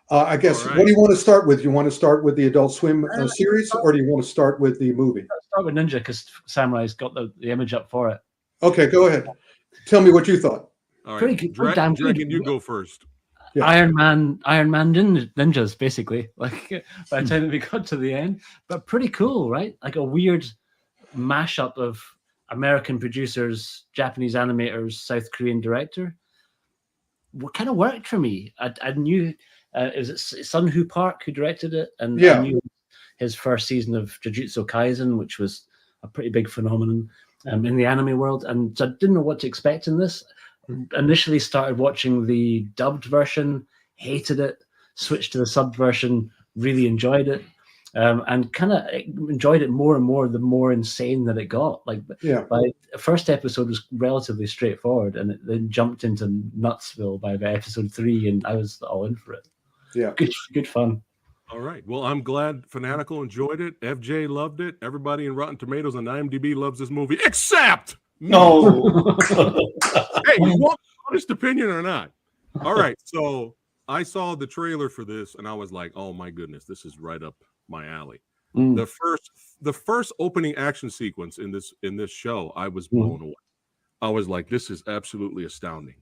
I guess, All right. what do you want to start with? You want to start with the Adult Swim series, or do you want to start with the movie? Let's start with Ninja because Samurai's got the image up for it. Okay, go ahead. Tell me what you thought. All right. Pretty good. Pretty damn good. Dragon, you go first. Yeah. Iron Man ninjas, basically. Like by the time we got to the end, but pretty cool, right? Like a weird mashup of American producers, Japanese animators, South Korean director. What kind of worked for me? I knew is it Sun Hu Park who directed it, and I knew his first season of Jujutsu Kaisen, which was a pretty big phenomenon in the anime world, and so I didn't know what to expect in this. Initially started watching the dubbed version, hated it, switched to the subbed version, really enjoyed it, and kind of enjoyed it more and more the more insane that it got. Like by the first episode was relatively straightforward, and it then jumped into Nutsville by episode 3, and I was all in for it. Yeah, good fun. All right. Well, I'm glad Fanatical enjoyed it. FJ loved it. Everybody in Rotten Tomatoes and IMDb loves this movie, except no. Hey, you want honest opinion or not? All right. So I saw the trailer for this, and I was like, "Oh my goodness, this is right up my alley." The first opening action sequence in this show, I was blown away. I was like, "This is absolutely astounding."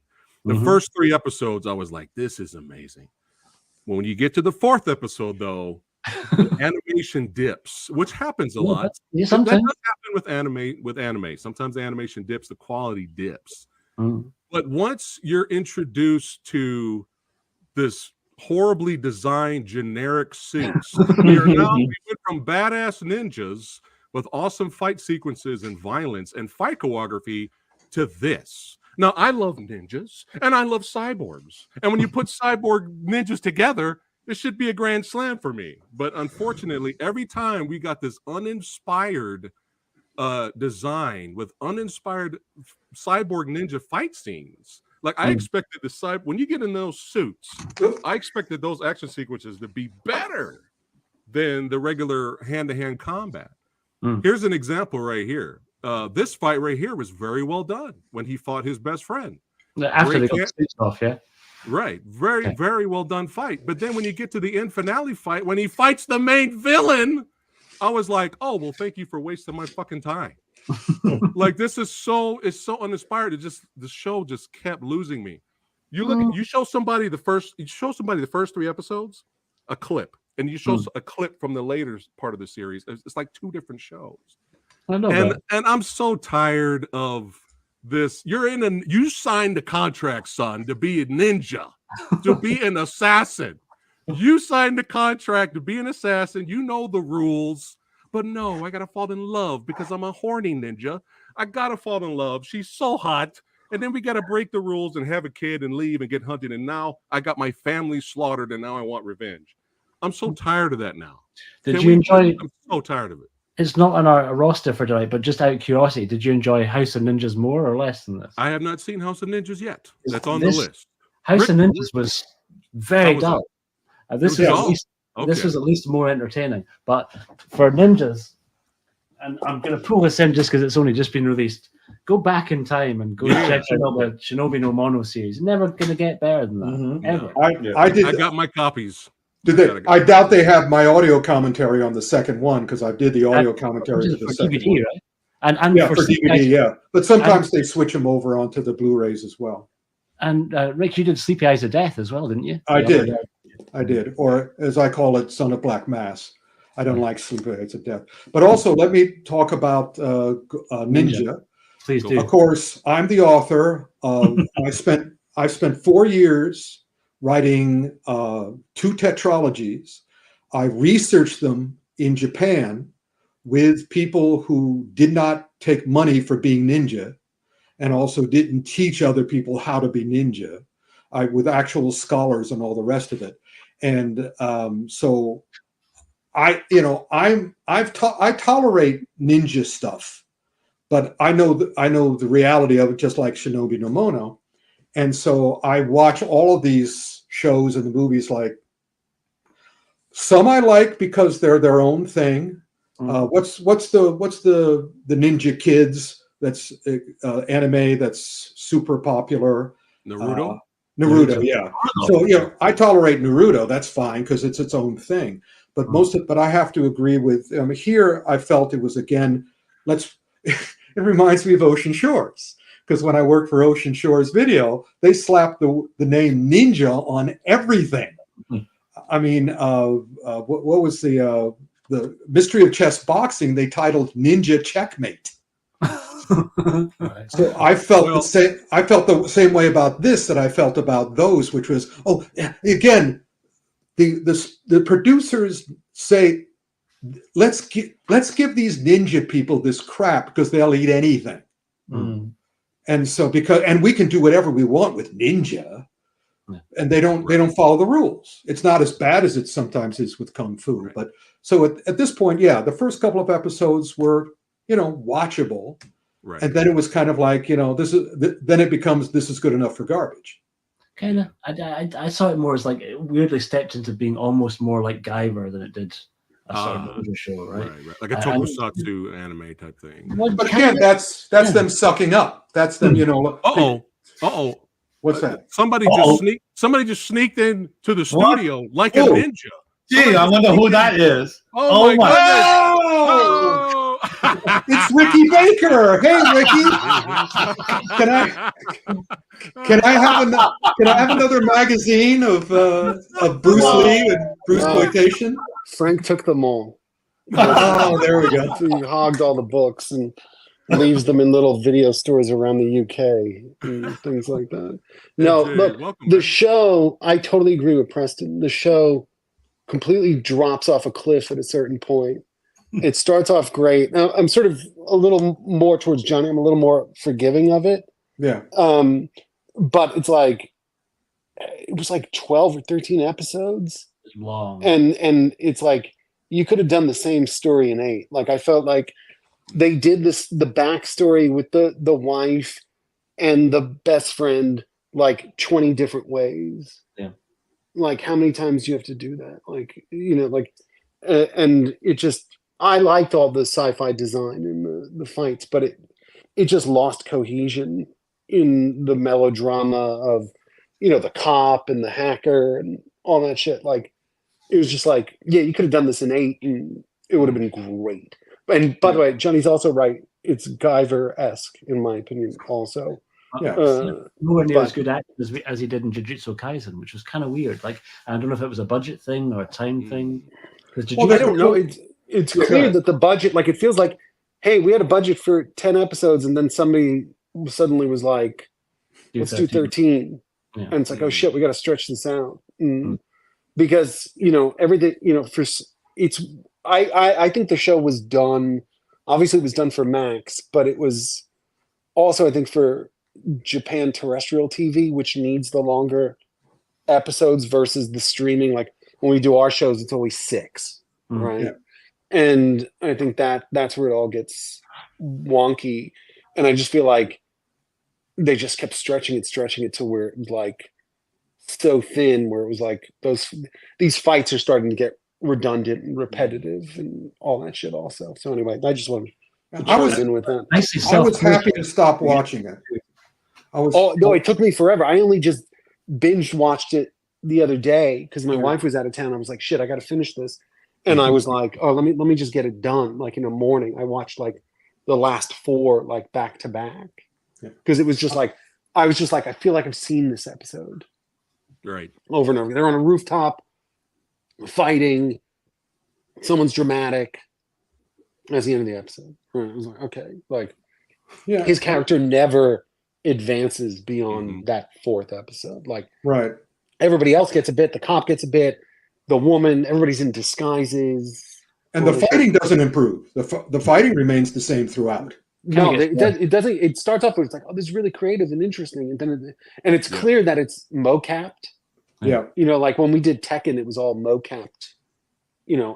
The first 3 episodes, I was like, "This is amazing." When you get to the 4th episode, though, the animation dips, which happens a lot. Yeah, sometimes that does happen with anime. Sometimes the animation dips, the quality dips. But once you're introduced to this horribly designed generic suits, we went from badass ninjas with awesome fight sequences and violence and fight choreography to this. Now, I love ninjas and I love cyborgs. And when you put cyborg ninjas together, it should be a grand slam for me. But unfortunately, every time we got this uninspired design with uninspired cyborg ninja fight scenes. Like I expected when you get in those suits, I expected those action sequences to be better than the regular hand-to-hand combat. Here's an example right here. This fight right here was very well done when he fought his best friend. After they got the suits off, yeah. Right. Very well done fight. But then when you get to the end finale fight, when he fights the main villain, I was like, oh, well, thank you for wasting my fucking time. Like it's so uninspired. The show just kept losing me. You show somebody the first 3 episodes, a clip, and you show a clip from the later part of the series. It's like 2 different shows. I know and I'm so tired of this. You signed a contract, son, to be a ninja, to be an assassin. You signed a contract to be an assassin. You know the rules. But no, I got to fall in love because I'm a horny ninja. I got to fall in love. She's so hot. And then we got to break the rules and have a kid and leave and get hunted. And now I got my family slaughtered and now I want revenge. I'm so tired of that now. I'm so tired of it. It's not on our roster for tonight, but just out of curiosity, did you enjoy House of Ninjas more or less than this? I have not seen House of Ninjas yet. That's on the list. House of Ninjas was very dull. This was at least more entertaining. But for ninjas, and I'm going to pull this in just because it's only just been released, go back in time and go check out the Shinobi no Mono series. Never going to get better than that, ever. I got my copies. I doubt they have my audio commentary on the second one because I did the audio commentary for the second DVD, one. right? And for DVD, But sometimes they switch them over onto the Blu-rays as well. And Rick, you did Sleepy Eyes of Death as well, didn't you? I did. Or as I call it, Son of Black Mass. I don't like Sleepy Eyes of Death. But also, let me talk about Ninja. Please do. Of course, I'm the author. I spent 4 years writing 2 tetralogies. I researched them in Japan with people who did not take money for being ninja and also didn't teach other people how to be ninja, with actual scholars and all the rest of it. And so I tolerate ninja stuff, but I know the reality of it, just like Shinobi no Mono. And so I watch all of these shows and the movies. Like some I like because they're their own thing. What's the Ninja Kids that's anime that's super popular? Naruto. Naruto, yeah. So I tolerate Naruto. That's fine because it's its own thing. But but I have to agree with here. I felt it was again. It reminds me of Ocean Shores because when I worked for Ocean Shores Video, they slapped the name Ninja on everything. I mean, what was the Mystery of Chess Boxing? They titled Ninja Checkmate. So I felt the same. I felt the same way about this that I felt about those, which was again, the producers say, let's give these ninja people this crap because they'll eat anything, and so and we can do whatever we want with ninja, and they don't follow the rules. It's not as bad as it sometimes is with kung fu, but so at this point, the first couple of episodes were watchable. Right. And then it was kind of like, then it becomes, this is good enough for garbage. Kind of. I saw it more as like it weirdly stepped into being almost more like Guyver than it did a sort of movie show, right? Like a tokusatsu anime type thing. But again, that's them sucking up. That's them, What's that? Somebody just sneaked into the studio like a ninja. Gee, I wonder who that is. Oh my goodness. Oh! It's Ricky Baker. Hey, Ricky. Can I have another magazine of Bruce Lee and Bruce Exploitation? Frank took them all. Oh, there we go. He hogged all the books and leaves them in little video stores around the UK and things like that. No, look, the show, I totally agree with Preston. The show completely drops off a cliff at a certain point. It starts off great. Now, I'm sort of a little more towards Johnny. I'm a little more forgiving of it. Yeah. But it's like, it was like 12 or 13 episodes. It's long. And it's like, you could have done the same story in 8. Like, I felt like they did the backstory with the wife and the best friend, like 20 different ways. Yeah. Like, how many times do you have to do that? Like, and it just, I liked all the sci-fi design and the fights, but it just lost cohesion in the melodrama of, the cop and the hacker and all that shit. Like, it was just like, you could have done this in 8 and it would have been great. And by the way, Johnny's also right. It's Guyver-esque, in my opinion, also. Yeah. Nowhere near as good acting as he did in Jujutsu Kaisen, which was kind of weird. Like, I don't know if it was a budget thing or a time thing. Well, I don't know. It's clear that the budget, like, it feels like, hey, we had a budget for 10 episodes, and then somebody suddenly was like, let's do 13. Yeah. And it's like, oh shit, we got to stretch this out. Because, everything, I think the show was done, obviously it was done for Max, but it was also, I think, for Japan terrestrial TV, which needs the longer episodes versus the streaming. Like, when we do our shows, it's always 6, right? Yeah. And I think that's where it all gets wonky. And I just feel like they just kept stretching it to where it was like so thin, where it was like these fights are starting to get redundant and repetitive and all that shit also. So anyway, I just wanted to chime in with that. I was happy to stop watching it. No, it took me forever. I only just binge watched it the other day because my wife was out of town. I was like, shit, I got to finish this. And I was like, oh, let me just get it done. Like, in the morning, I watched like the last 4 like back to back because it was just like, I was just like, I feel like I've seen this episode right over and over. They're on a rooftop fighting. Someone's dramatic. That's the end of the episode. I was like, okay, like, his character never advances beyond that 4th episode. Like, right, everybody else gets a bit. The cop gets a bit. The woman, everybody's in disguises. And the fighting doesn't improve. The fighting remains the same throughout. No, it doesn't. It starts off with, it's like, oh, this is really creative and interesting. And then it's clear that it's mocapped. Yeah. Like when we did Tekken, it was all mocapped,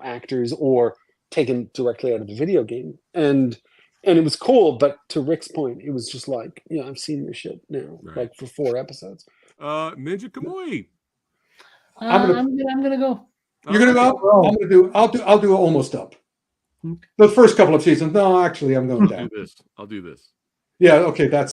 actors or taken directly out of the video game. And it was cool. But to Rick's point, it was just like, I've seen this shit now, like for 4 episodes. Ninja Kamui. I'm gonna go. You're gonna go? I'll do Almost Up. The first couple of seasons. No, actually, I'm going down. I'll do this. Yeah. Okay. That's